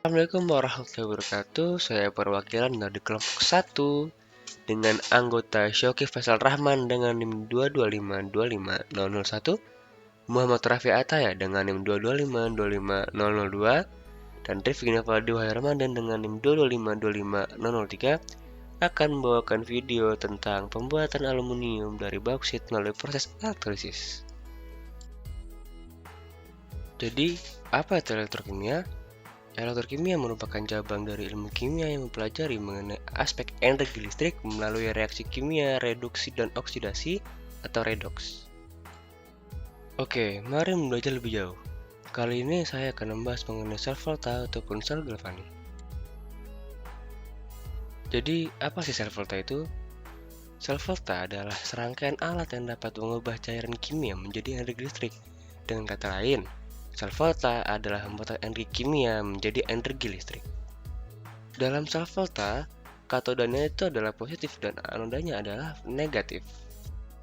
Assalamualaikum warahmatullahi wabarakatuh. Saya perwakilan dari kelompok 1 dengan anggota Syoki Faisal Rahman dengan NIM 225250001, Muhammad Rafi Ataya dengan NIM 225250002, dan Rifki Nafaldi Wahai Ramadan dengan NIM 225250003 akan membawakan video tentang pembuatan aluminium dari bauksit melalui proses elektrolisis. Jadi, apa itu elektrokimia? Elektrokimia merupakan cabang dari ilmu kimia yang mempelajari mengenai aspek energi listrik melalui reaksi kimia reduksi dan oksidasi atau redoks. Oke, mari belajar lebih jauh. Kali ini saya akan membahas mengenai sel volta ataupun sel galvani. Jadi, apa sih sel volta itu? Sel volta adalah serangkaian alat yang dapat mengubah cairan kimia menjadi energi listrik. Dengan kata lain, sel volta adalah pembuatan energi kimia menjadi energi listrik. Dalam sel volta, katodanya itu adalah positif dan anodanya adalah negatif.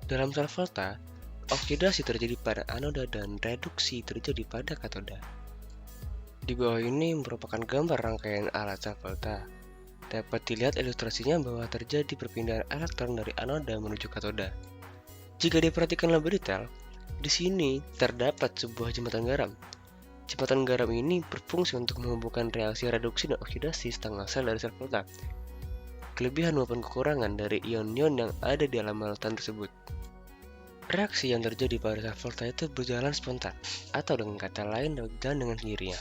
Dalam sel volta, oksidasi terjadi pada anoda dan reduksi terjadi pada katoda. Di bawah ini merupakan gambar rangkaian alat sel volta. Dapat dilihat ilustrasinya bahwa terjadi perpindahan elektron dari anoda menuju katoda. Jika diperhatikan lebih detail, di sini terdapat sebuah jembatan garam. Jembatan garam ini berfungsi untuk menghubungkan reaksi reduksi dan oksidasi setengah sel dari sel volta. Kelebihan maupun kekurangan dari ion-ion yang ada di dalam larutan tersebut. Reaksi yang terjadi pada sel volta itu berjalan spontan, atau dengan kata lain berjalan dengan sendirinya.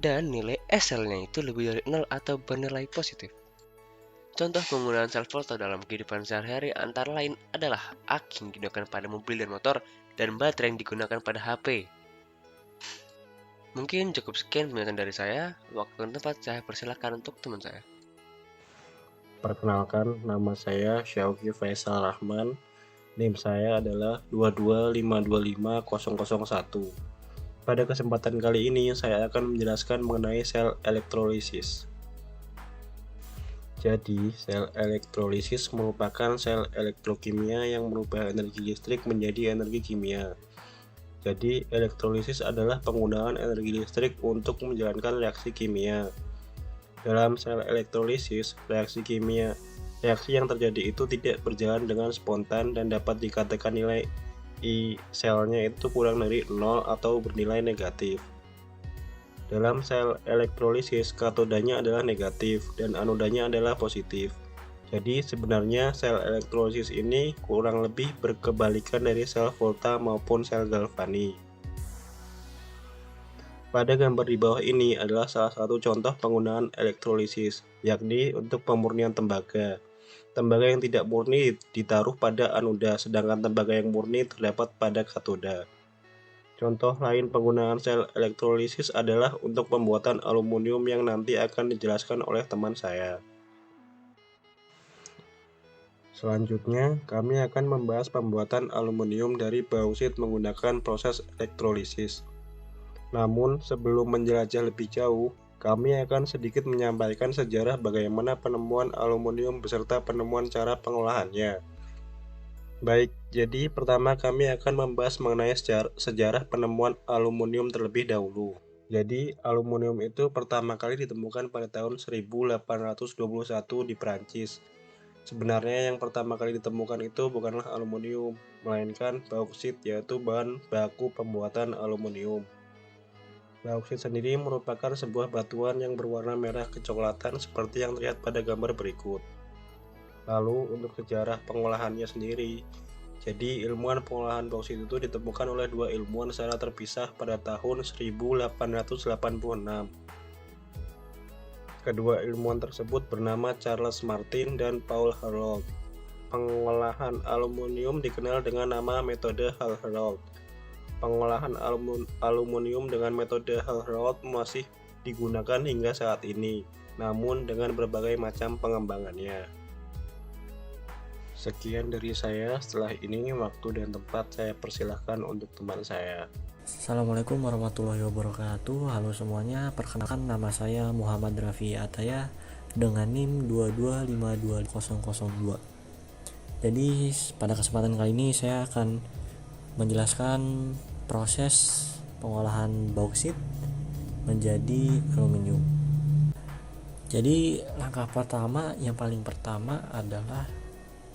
Dan nilai S-selnya itu lebih dari 0 atau bernilai positif. Contoh penggunaan sel volta dalam kehidupan sehari-hari antara lain adalah aki yang digunakan pada mobil dan motor dan baterai yang digunakan pada HP. Mungkin cukup sekian penjelasan dari saya. Waktu dan tempat saya persilakan untuk teman saya. Perkenalkan, nama saya Syoki Faisal Rahman. NIM saya adalah 225250001. Pada kesempatan kali ini saya akan menjelaskan mengenai sel elektrolisis. Jadi, sel elektrolisis merupakan sel elektrokimia yang merubah energi listrik menjadi energi kimia. Jadi, elektrolisis adalah penggunaan energi listrik untuk menjalankan reaksi kimia. Dalam sel elektrolisis, reaksi yang terjadi itu tidak berjalan dengan spontan dan dapat dikatakan nilai I selnya itu kurang dari 0 atau bernilai negatif. Dalam sel elektrolisis, katodanya adalah negatif dan anodanya adalah positif. Jadi sebenarnya sel elektrolisis ini kurang lebih berkebalikan dari sel volta maupun sel galvani. Pada gambar di bawah ini adalah salah satu contoh penggunaan elektrolisis, yakni untuk pemurnian tembaga. Tembaga yang tidak murni ditaruh pada anoda, sedangkan tembaga yang murni terdapat pada katoda. Contoh lain penggunaan sel elektrolisis adalah untuk pembuatan aluminium yang nanti akan dijelaskan oleh teman saya. Selanjutnya, kami akan membahas pembuatan aluminium dari bauksit menggunakan proses elektrolisis. Namun, sebelum menjelajah lebih jauh, kami akan sedikit menyampaikan sejarah bagaimana penemuan aluminium beserta penemuan cara pengolahannya. Baik, jadi pertama kami akan membahas mengenai sejarah penemuan aluminium terlebih dahulu. Jadi, aluminium itu pertama kali ditemukan pada tahun 1821 di Prancis. Sebenarnya yang pertama kali ditemukan itu bukanlah aluminium, melainkan bauksit, yaitu bahan baku pembuatan aluminium. Bauksit sendiri merupakan sebuah batuan yang berwarna merah kecoklatan seperti yang terlihat pada gambar berikut. Lalu untuk sejarah pengolahannya sendiri, jadi ilmuwan pengolahan bauksit itu ditemukan oleh dua ilmuwan secara terpisah pada tahun 1886. Kedua ilmuwan tersebut bernama Charles Martin dan Paul Herrold. Pengolahan aluminium dikenal dengan nama metode Hall-Héroult. Pengolahan aluminium dengan metode Hall-Héroult masih digunakan hingga saat ini, namun dengan berbagai macam pengembangannya. Sekian dari saya. Setelah ini waktu dan tempat saya persilahkan untuk teman saya. Assalamualaikum warahmatullahi wabarakatuh. Halo semuanya, perkenalkan nama saya Muhammad Rafi Ataya dengan NIM 2252002. Jadi pada kesempatan kali ini saya akan menjelaskan proses pengolahan bauksit menjadi aluminium. Jadi langkah pertama yang paling pertama adalah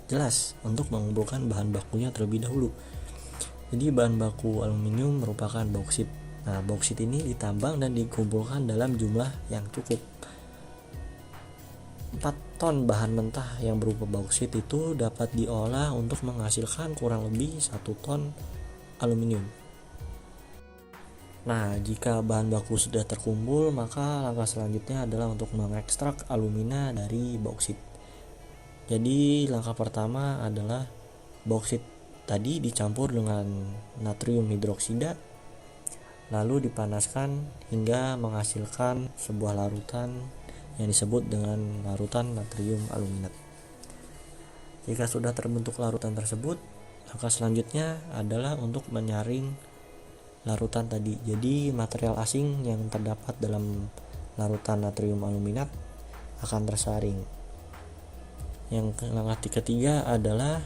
jelas untuk mengumpulkan bahan bakunya terlebih dahulu. Jadi bahan baku aluminium merupakan bauksit. Nah, bauksit ini ditambang dan dikumpulkan dalam jumlah yang cukup. 4 ton bahan mentah yang berupa bauksit itu dapat diolah untuk menghasilkan kurang lebih 1 ton aluminium. Nah, jika bahan baku sudah terkumpul, maka langkah selanjutnya adalah untuk mengekstrak alumina dari bauksit. Jadi langkah pertama adalah bauksit tadi dicampur dengan natrium hidroksida, lalu dipanaskan hingga menghasilkan sebuah larutan yang disebut dengan larutan natrium aluminat. Jika sudah terbentuk larutan tersebut, langkah selanjutnya adalah untuk menyaring larutan tadi. Jadi material asing yang terdapat dalam larutan natrium aluminat akan tersaring. Yang langkah ketiga adalah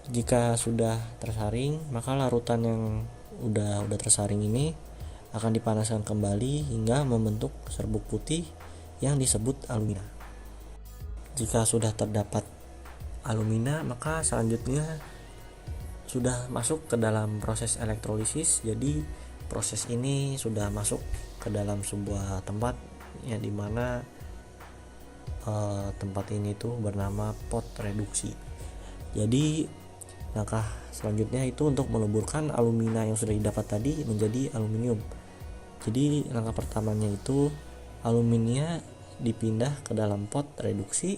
jika sudah tersaring, maka larutan yang udah tersaring ini akan dipanaskan kembali hingga membentuk serbuk putih yang disebut alumina. Jika sudah terdapat alumina, maka selanjutnya sudah masuk ke dalam proses elektrolisis. Jadi proses ini sudah masuk ke dalam sebuah tempat ya, dimana tempat ini tuh bernama pot reduksi. Jadi langkah selanjutnya itu untuk meleburkan alumina yang sudah didapat tadi menjadi aluminium. Jadi langkah pertamanya itu alumininya dipindah ke dalam pot reduksi,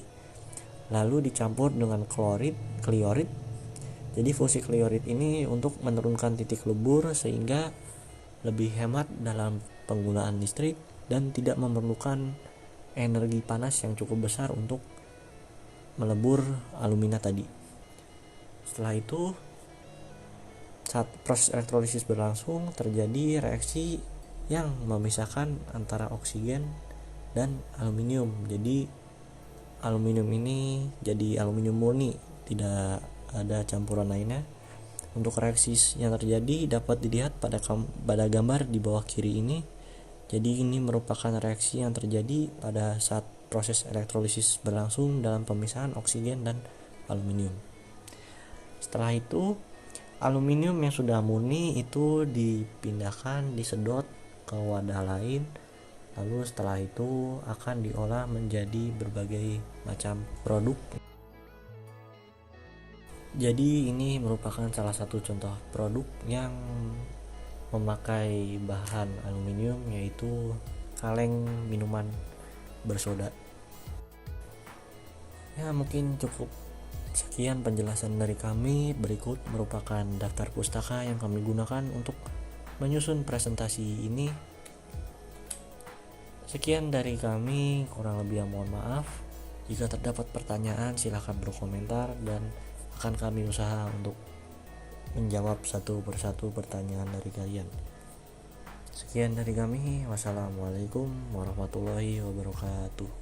lalu dicampur dengan kliorit. Jadi fungsi kliorit ini untuk menurunkan titik lebur sehingga lebih hemat dalam penggunaan listrik dan tidak memerlukan energi panas yang cukup besar untuk melebur alumina tadi. Setelah itu, saat proses elektrolisis berlangsung, terjadi reaksi yang memisahkan antara oksigen dan aluminium. Jadi aluminium ini jadi aluminium murni, tidak ada campuran lainnya. Untuk reaksi yang terjadi dapat dilihat pada gambar di bawah kiri ini. Jadi ini merupakan reaksi yang terjadi pada saat proses elektrolisis berlangsung dalam pemisahan oksigen dan aluminium. Setelah itu, aluminium yang sudah murni itu dipindahkan, disedot ke wadah lain. Lalu setelah itu akan diolah menjadi berbagai macam produk. Jadi ini merupakan salah satu contoh produk yang memakai bahan aluminium, yaitu kaleng minuman bersoda. Ya, mungkin cukup sekian penjelasan dari kami. Berikut merupakan daftar pustaka yang kami gunakan untuk menyusun presentasi ini. Sekian dari kami, kurang lebih mohon maaf. Jika terdapat pertanyaan silahkan berkomentar dan akan kami usaha untuk menjawab satu persatu pertanyaan dari kalian. Sekian dari kami. Wassalamualaikum warahmatullahi wabarakatuh.